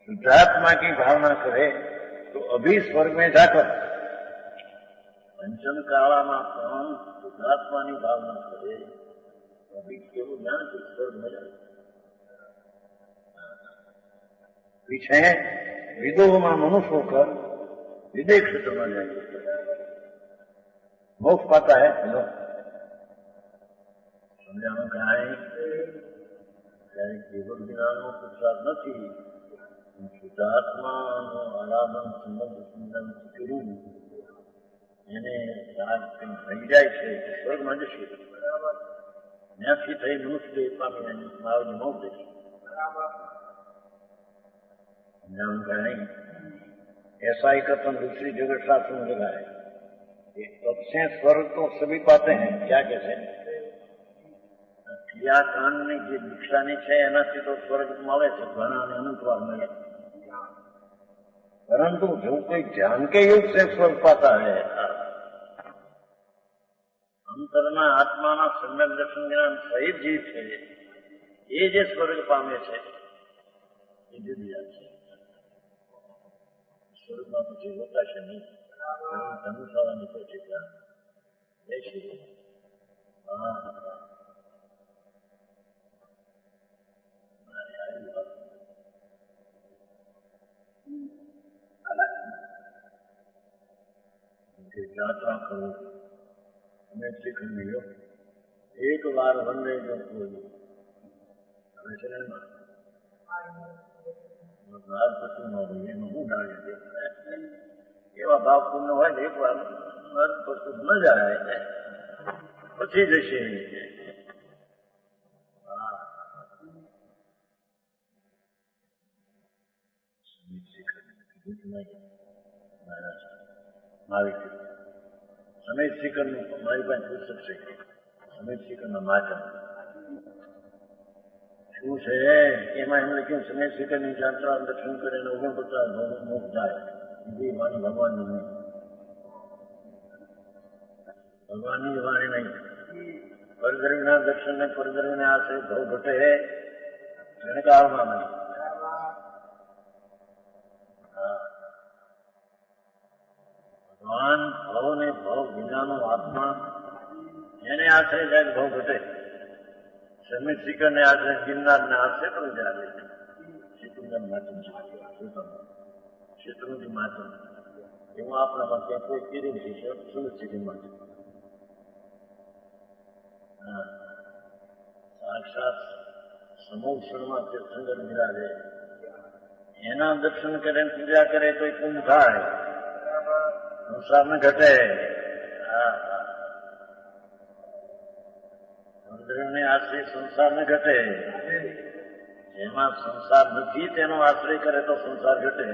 शुद्धात्मा की भावना करे तो अभी स्वर्ग में जाकर पंचम कालाમાં પણ શુદ્ધાત્માની ભાવના કરે તો અભી કેવું જ્ઞાન કે સ્વર્ગ में જાય. पीछे विदोहમાં मनुष्य होकर विदेह क्षेत्र में जाएंगे, मोक्ष पाता है. समझाना कहा है ત્યારે કેવળ જ્ઞાનનો પુરુષાર્થ નથી. શુદ્ધાત્માનો આરાધન સંબંધ ચિંતન કર્યું, એને રાગ કંઈ થઈ જાય છે સ્વર્ગમાં જશે, ત્યાંથી થઈ મનુષ્ય પામી એની માર્ગ ન જશે. ऐसा ही कथन दूसरी जगह शास्त्र में लगा है. तब से स्वर्ग तो सभी पाते हैं. क्या कहते हैं? ક્રિયાકાંડની જે દીક્ષાની છે એનાથી તો સ્વર્ગ મળે છે, ઘણાને અનુભવ મળે, પરંતુ જો કોઈ ધ્યાન के युग से स्वर्ग पाता है, અંતરના આત્માના સમ્યક દર્શન જ્ઞાન સહિત જીવ છે એ જે સ્વર્ગ પામે છે એ જુદી વાત છે. સ્વર્ગમાં પછી હોતાશે નહીં. ધનુષાળાની પછી ત્યાં બેસી यात्रा करो, हमें सीखने मिलो. एक बार वंदे जो कोई હવે છે ને રાજ પતિ ન હોય એનું હું ડાળી દે. એવા ભાવ પૂર્ણ હોય ને એક વાર પછી મજા આવે, પછી જશે. સમેત શિખરનું મારી પાસે પુસ્તક છે, સમેત શિખરના માધ્યમ શું છે એમાં એમણે કહ્યું સમેત શિખરની જાત્રા દર્શન કરીને 49 મોક્ષ જાય. બીજી વાણી ભગવાનની નહીં, ભગવાનની જ વાણી નહીં. પરદ્રવ્યના દર્શન ને પરદ્રવ્યના આશ્રય ભવ ઘટે જણકારમાં નહીં. ભગવાન ભવ ને ભવ વિનાનો આત્મા એને આશ્રય જાય ભવ ઘટે. સમિત શિખર ને આશ્રય ગિરનાર ને આશ્રય પણ જાય શેત્રુંજી માચમ એવું આપણામાં ત્યાં કોઈ કીધું છે સમિત શિખર માચમ. સાક્ષાત સમોક્ષણમાં તીર્થંકર બિરાજે એના દર્શન કરે પૂજા કરે તો કુંભ થાય, સંસાર ને ઘટે. મંદિરને આશ્રય સંસાર ને ઘટે. જેમાં સંસાર નથી તેનો આશ્રય કરે તો સંસાર ઘટે.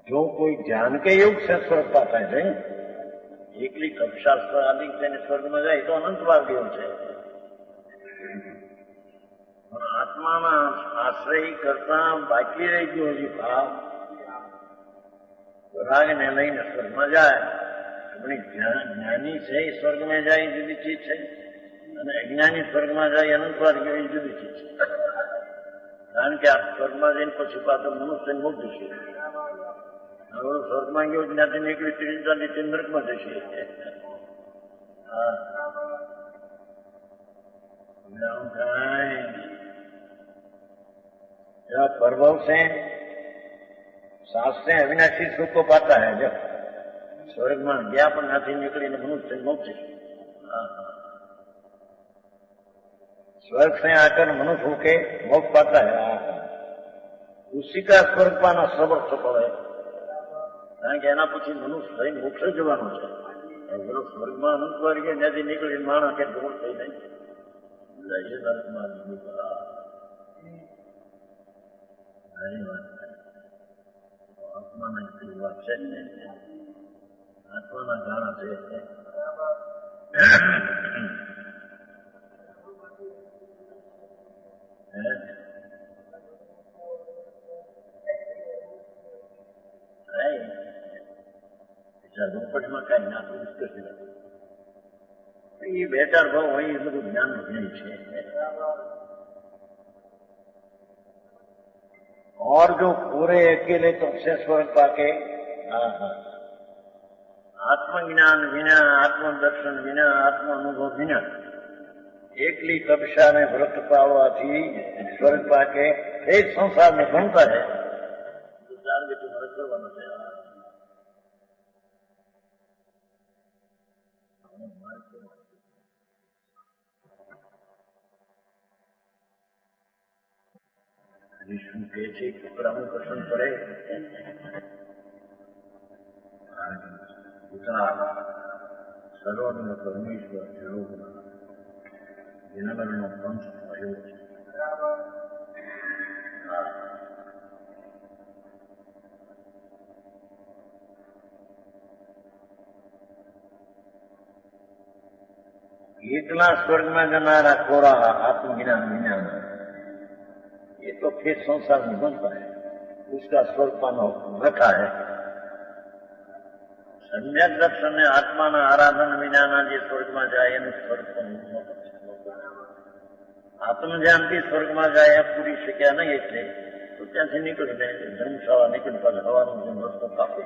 જો કોઈ જ્ઞાન કે યોગ છે સ્વર્ગ પાતા છે, એકલી કક્ષાસ્ત્ર આદિ તેને સ્વર્ગમાં જાય તો અનંત ભાગ્યો છે. આત્માના આશ્રય કરતા બાકી રહી ગયો હજી ભાવ, રાગને લઈને સ્વર્ગમાં જાય. આપણી જ્ઞાની છે એ સ્વર્ગમાં જાય એ જુદી ચીજ છે, અને અજ્ઞાની સ્વર્ગમાં જાય અનંત ભાગ્યો એ જુદી ચીજ છે. કારણ કે આ સ્વર્ગમાં જઈને પછી પાછળ મનુષ્ય મુક્ત છે. હવે સ્વર્ગમાં ગયો જ્ઞાતિ નીકળી ત્રિજાની નરકમાં જશે. प्रभव से सास से अविनाशी सुख को पाता है. जब स्वर्ग में गया पर नाथी निकली मनुष्य मोक्ष. स्वर्ग से आकर मनुष्य होके मोक्ष पाता है. उसी का स्वर्ग पाना समर्थ पड़े. કારણ કે એના પછી મનુષ્ય થઈને મોક્ષ જવાનો છે. પેલો સ્વર્ગમાં અનંત વર્ગ ત્યાંથી નીકળી માણસ કે દૂર થઈ નહીં નરકમાં આત્માના એટલી વાત છે ને, આત્માના ગાણા છે. ઝોપડીમાં કઈ નાખવું મુશ્કેલ નથી. એ બે ચાર ભાવ હોય એ બધું જ્ઞાન નહીં છે. और जो पूरे अकेले तो से स्वर्ग पाके आत्मज्ञान विना, आत्मदर्शन विना, आत्म अनुभव विना एकली कक्षा ने व्रत पाववाथी स्वर्ग पाके एक संसार में भणता है. जान के तुम व्रत करवाना है. વિષ્ણુ કહે છે છોકરાનું પસંદ પડે સર્વનો પરમેશ્વર જળો વિનમ્રનો પંથ થયો છે. એકલા સ્વર્ગમાં જનારા કોરા આત્મજ્ઞાન વિના ये तो फिर संसार में बनता है. उसका स्वर्ग पाना रखा है. सम्यक दर्शन ने आत्माना आराधन विनाना जे स्वर्गમાં જાય એનું સ્વર્ગ આત્મજ્ઞાનથી સ્વર્ગમાં જાય પૂરી શક્યા નહીં. એટલે તો ત્યાંથી નીકળીને ધર્મશાળા નીકળી પાછા હવાનો જેમ રસ્તો કાપે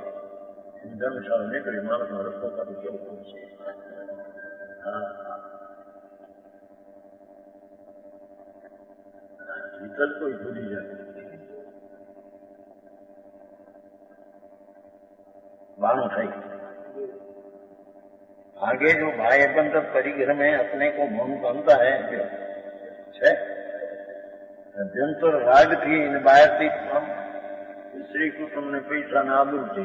ધર્મશાળા નીકળી માણસનો રસ્તો કાપી કેવું છે. વિકલ્પ કોઈ ભૂલી જાય. बाणों થઈ आगे जो भाई बंद परिग्रह में अपने को मौन बनता है अभ्यंतर राग थी इन बाहर थी श्री कुटुंब ने पैसा न आदुर थी.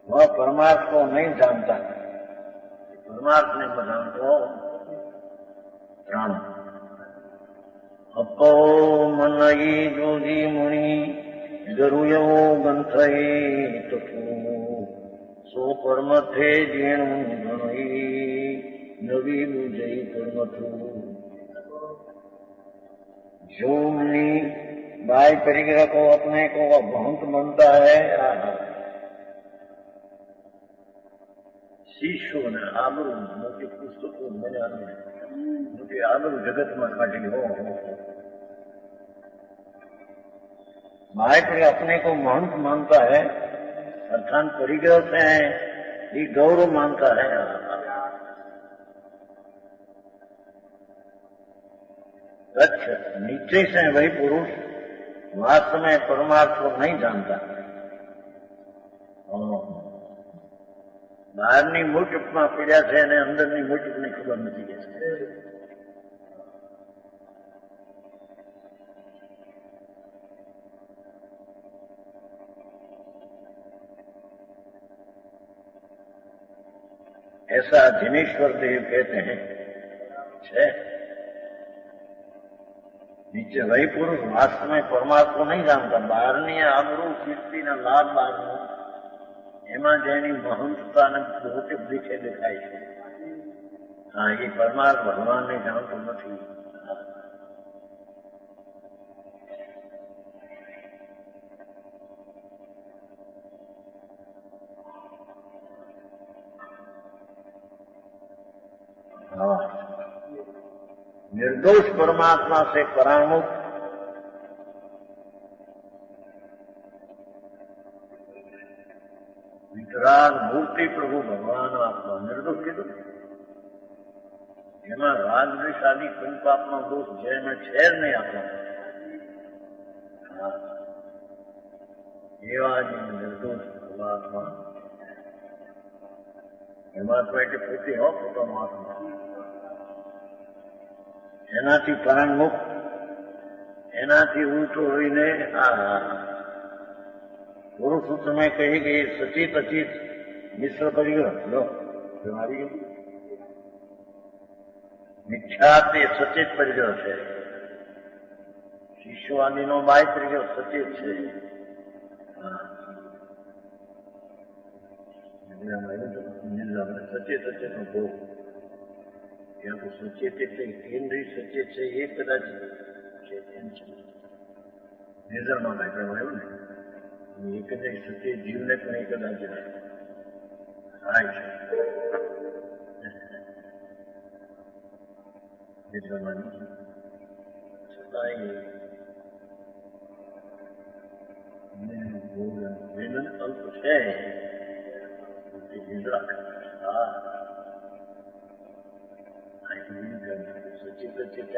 वह परमार्थ को नहीं जानता. परमार्थ ने बताना तो प्राण अपो मनई जोगी मुनि गरुयो गंथई तथु सो परमथे जीणु गणई नवी बुझई परमथु जो मुनि बाह्य परिग्रह को अपने को बहुत मानता है। शिष्यों ने आबरू मोटी पुस्तकों बनाने मोटी आबरू जगत में काटी हो। बाह्य परिग्रह अपने को महंत मानता है, अर्थात परिग्रह से ये गौरव मानता है। अच्छा, नीचे से वही पुरुष वास्तव में परमार्थ को नहीं जानता। બહારની મૂટમાં પીડ્યા છે અને અંદરની મૂટની ખબર નથી. ऐसा जिनेश्वर देव कहते हैं नीचे वही पुरुष वास्तव में परमात्मा को नहीं जानता. બહારની આબરૂ કીર્તિ ના લાભ બહારનો એમાં જેની મહંતતા ને મોટી દીખે દેખાય છે. હા, એ પરમાત્મા ભગવાનને જાણતો નથી. निर्दोष परमात्मा से परामुख वितराग मूर्ति प्रभु भगवान आत्मा निर्दोष कीधું એમાં રાગ દ્વેષ આદિ કોઈ પાપનો દોષ જેને છે જ નહીં આપણો. એવા જે નિર્દોષ પરમાત્મા પરમાત્મા એટલે પોતે હો પોતાનો આત્મા એનાથી પરાંગમુખ એનાથી ઉલટો હોઈને પુરુષ તમે કહી કે સચિત અચિત મિશ્ર પરિગ્રહ લો તમારી મિથ્યા તે સચેત પરિગ્રહ છે. શિષ્યવાદીનો બાહ્ય પરિગ્રહ સચેત છે. સચેત સચેત નો ભોગ ત્યાં તો સચેત એટલે કેન્દ્રીય સચેત છે એ કદાચ નિર્જરમાં બેઠેલો એવું ને એ કદાચ સચેત જીવને પણ એ કદાચ થાય છે. નિર્જમાની છતાંય વેદન અલ્પ છે નિદ્રા. સચિત ચેતન છે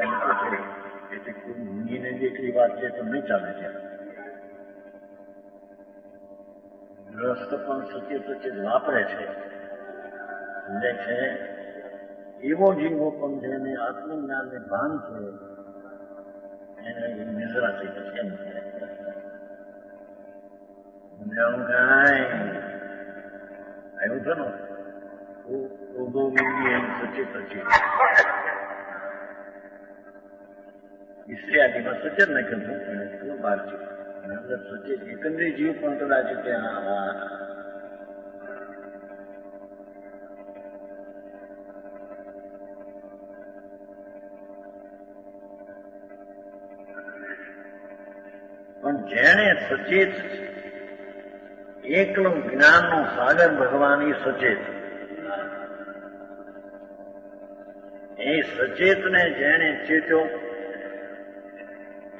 એટલે કોઈ મુનિને જેટલી વાત છે તો નહીં ચાલે છે. ગ્રસ્ત પણ સચેત ચેત વાપરે છે સમજે છે. એવો જીવો પણ જેને આત્મજ્ઞાનને ભાન છે એને નિદ્રા થઈ જશે. સમજાવું કાંઈ આવ્યું છે ને સચેત છે. ઈશ્વરી સચેત નહીં કરતું બહાર છે અંદર સચેત એકંદરી જીવ પણ કદાચ ત્યાં પણ જેણે સચેત એકલો જ્ઞાનનો સાગર ભગવાન એ સચેત એ સચેતને જેણે ચેત્યો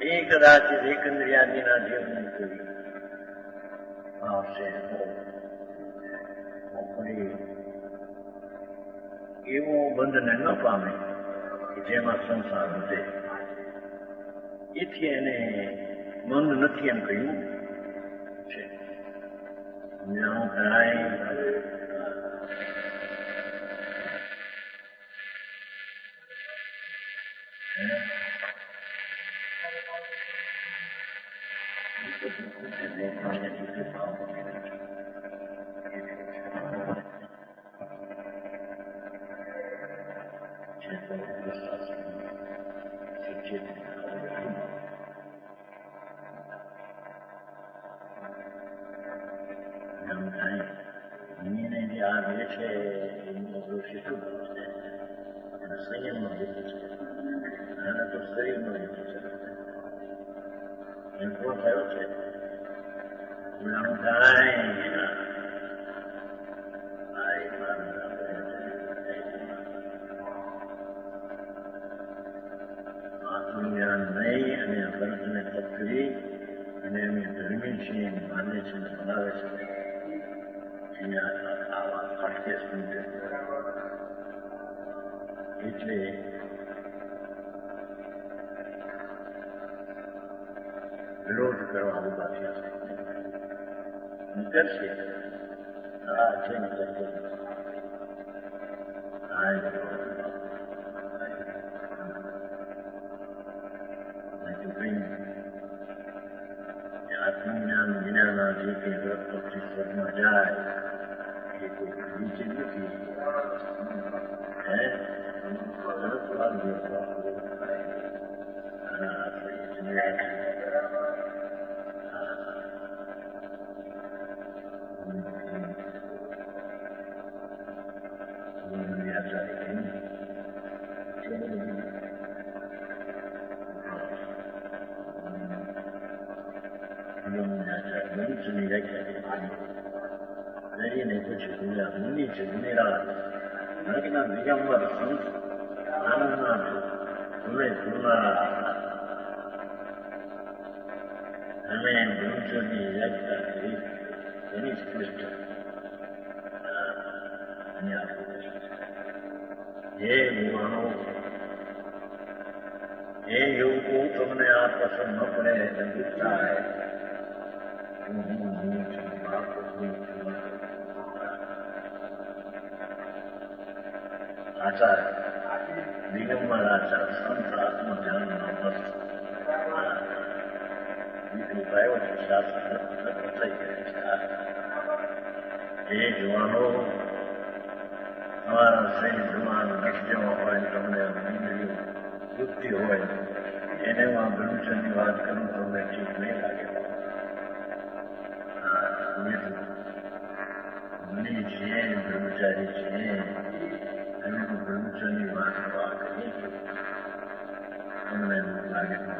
એ કદાચ એકંદ્રિયાદિના જીવને કરી આવશે. એવો બંધને ન પામે જેમાં સંસાર વધે. એથી એને બંધ નથી એમ કહ્યું છે. જાણું કાંઈ જે આ રહે છે એમનો દોષી શું છે? સંયમનો હેતુ છે. આને તો શરીરનો હેતુ છે. પૂરો થયો છે. કાંઈ આત્મજ્ઞાન નહીં અને અપરાધને પકડી અને એમને ધર્મી છે એમ માને છે ને બનાવે છે એને આવા અટકે સમજે. એટલે વિરોધ કરવા ઉભા થયા છે. નીકળશે હા છે નીકળશે આત્મજ્ઞાન વિનાના જે કે વ્રત પક્ષી સ્વર્ગમાં જાય એ કોઈ નીચે નથી. મનુષ્યની વ્યાખ્યા લઈને પૂછ્યું દુનિયા મુનિ છે દુનિયા નગના દિગંબર સંત આનંદના ધૂળે ધૂળનારા અમે મનુષ્યની વ્યાખ્યા કરી એની સ્પષ્ટ હે યુવાનો હે યુવકો તમને આ પસંદ ન પડે ગંભીર થાય. આચાર દિગંબર આચાર સંત આત્મ ધ્યાનના બસ ઉપાયો છે. શાસ્ત્ર થઈ ગયા છે. એ જુવાનો તમારા શરીર જુવાન લક્ષ્યમાં હોય તમને બુદ્ધિ હોય એને હું બ્રહ્મચર્યની વાત કરું તમને ઠીક નહીં લાગે. મુનિ છીએ બ્રહ્મચારી છીએ અને હું બ્રહ્મચર્યની વાત કરીએ તમને એવું લાગે તો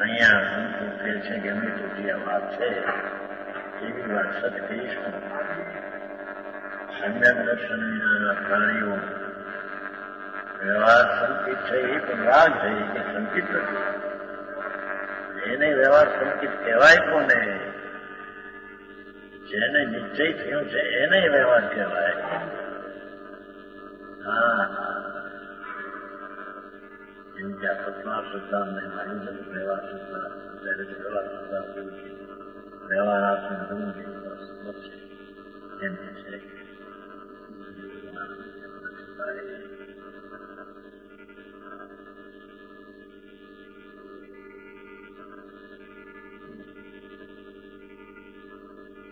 અહીંયા સંતો કહે છે કે અમે તો જે વાત છે એવી વાત સત્ય કહીશું. સમ્યક દર્શન વિનાના પ્રાણીઓ વ્યવહાર સંકિત છે એ પણ રાગ છે કે સંકિત નથી. એને વ્યવહાર સંકિત કહેવાય કોને? જેને નિશ્ચય થયો છે એને વ્યવહાર કહેવાય. હા જેમ કે આ પદ્મા સિદ્ધાંતને મારી વ્યવહાર સિદ્ધાંત ત્યારે વ્યવહાર સિદ્ધાંત વ્યવહાર આપને બનવું છે એમ કે છે.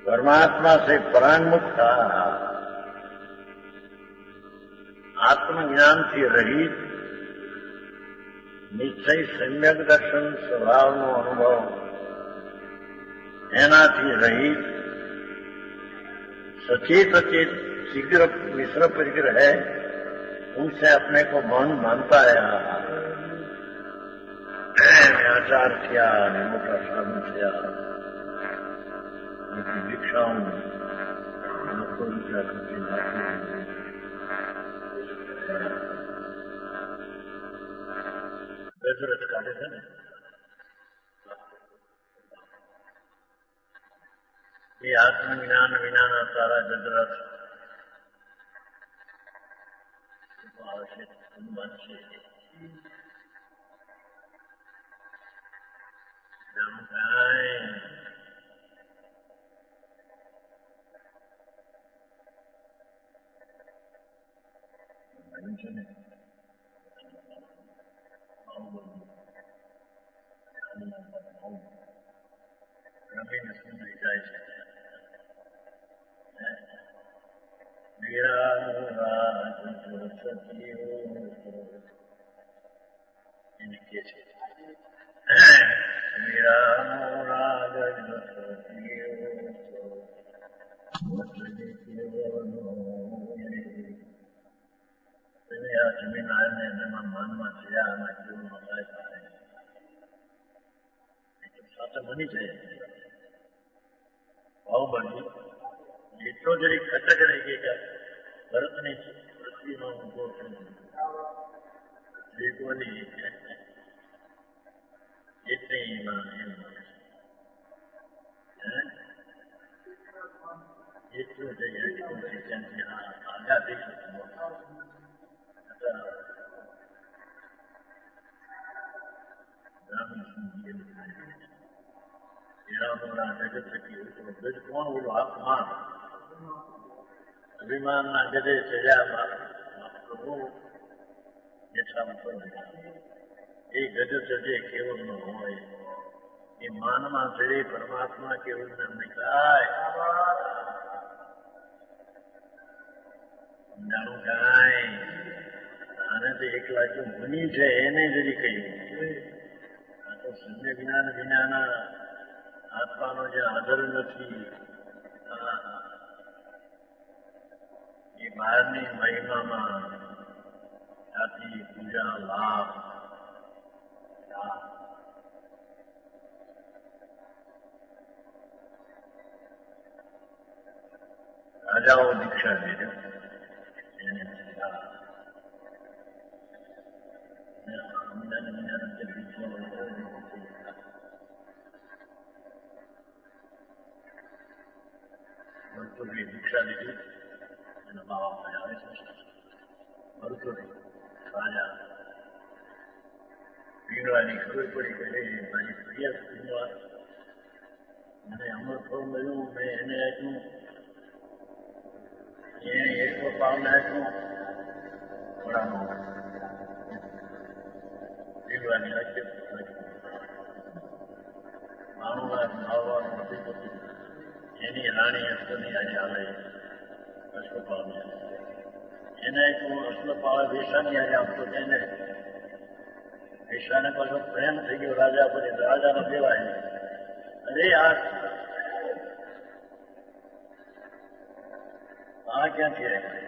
परमात्मा से परांगमुख था आत्मज्ञान થી રહિત નિશ્ચય સમ્યક દર્શન સ્વભાવનો અનુભવ એનાથી રહિત सचेत अचेत शीघ्र मिश्र परिग्र है उनसे अपने को मौन मानता है. आचार किया मोटा साधन किया दीक्षाओं દશરથ કાઢે છે ને એ આત્મજ્ઞાન વિનાના તારા દશરથ આવશે બનશે. રમીને સુંદરી જાય છે એને કે છે વીરાનો રાગ આ જમીન આવીને એમાં માનમાં થયા આમાં જીવન થાય સાથે બની જાય બાહુબલી એટલો જરી ખટક રહી ગઈ કે ભરતની પૃથ્વીમાં ઉભો થયો એટલી એટલું જઈ ત્યાંથી આગા થઈ શકું અભિમાન ના ગજે ચડ્યા એ ગજ ચડે કેવું ન હોય એ માનમાં ચડે પરમાત્મા કેવું ન થાય જાણું કાંઈ આને તો એક વાક્યું ભૂની છે એને જરી કહ્યું આ તો સમ્ય જ્ઞાન વિનાના આત્માનો જે આદર નથી એ બહારની મહિમામાં જાતિ પૂજા લાભ રાજાઓ દીક્ષા દે દીક્ષા લીધી એના બાવા આવે છે ભરતોડી રાજા પીંગળાની ખબર પડી કે મારી ફરિયાદ પીંગળા મને અમર ફળ મળ્યું મેં એને આપ્યું એને એકલો પાવને આપ્યું ઘોડામાં પીંગળાની વાક્ય માનવનાથ મારવાનું નથી થતું એની રાણી અશ્વની આજે આવે અશ્વપાળને એને હું અશ્વપાળ વેશાની આજે આપતો તેને વેશાને પાછો પ્રેમ થઈ ગયો રાજા પર રાજાનો દેવાય અરે આ ક્યાંથી આવી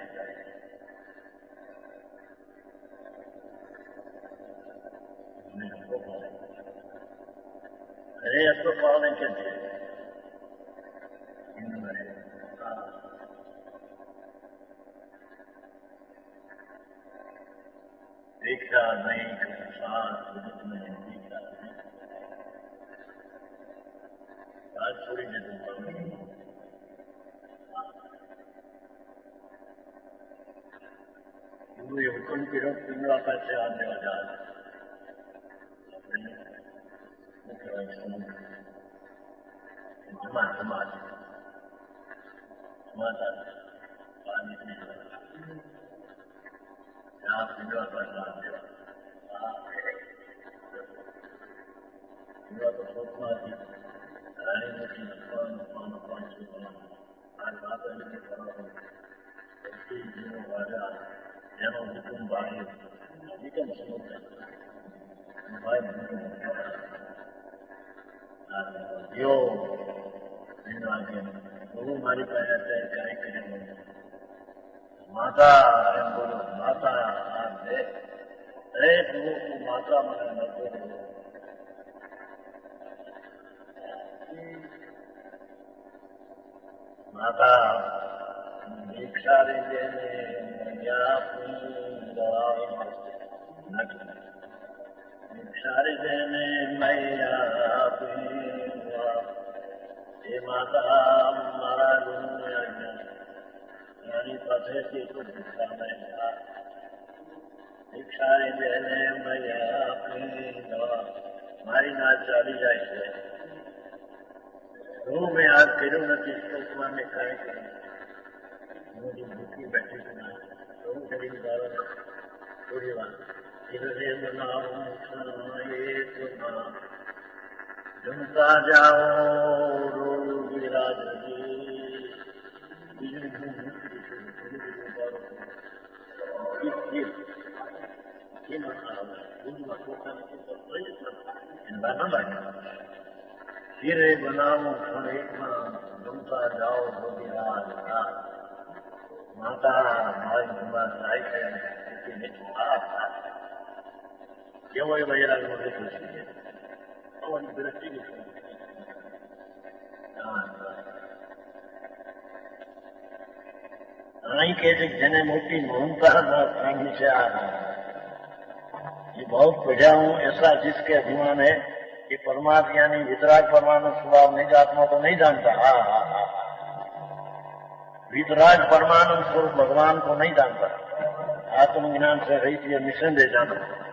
અરે અશ્વપાળને ક્યાંથી દીક્ષા નહીં રાજ છોડીને ગુરુએ હુકમ કર્યો પીંગળા પાસે આ દેવા જહાજ સમાજ પીંગળા પાસે આ દેવા તો શોધમાં હતી રાણી મોટી આ વાત રાજા એનો હુકુમ ભાઈ વિકમ સમુદ્ર પ્રભુ મારી પાસે અત્યારે ક્યાંય કર્યું માતા એમ બોલો માતા આ દે અરે પ્રભુ તું માતા મને નતો માતા દીક્ષા રીતે દીક્ષા રીતે મૈયા એ માતા મારા ગુરુ રાણી પાસેથી તો દીક્ષા રીતે મૈયા મારી ના ચાલી જાય છે હું મેં આ કર્યું નથી સ્તોત્રમાં મેં કાંઈ કર્યું હું જે ભૂખી બેઠી છું હું કરી થોડી વાર જમતા જાઓ ગિરિરાજજી બીજું न बैठा हीरे बनाओ थोड़े जमता जाओ बोली माता भाई भाई केवल वगैरह दृष्टि અહીં કે છે જેને મોટી મહાनता प्राणी से आ रहा है ये बहुत बढ़िया हूँ ऐसा जिसके अभिमान है कि परमात्मा यानी वितराग परमानंद स्वभाव निज आत्मा को नहीं जानता वितराग परमानंद स्वरूप भगवान को नहीं जानता आत्मज्ञान से रहित ये निसंदेह जाना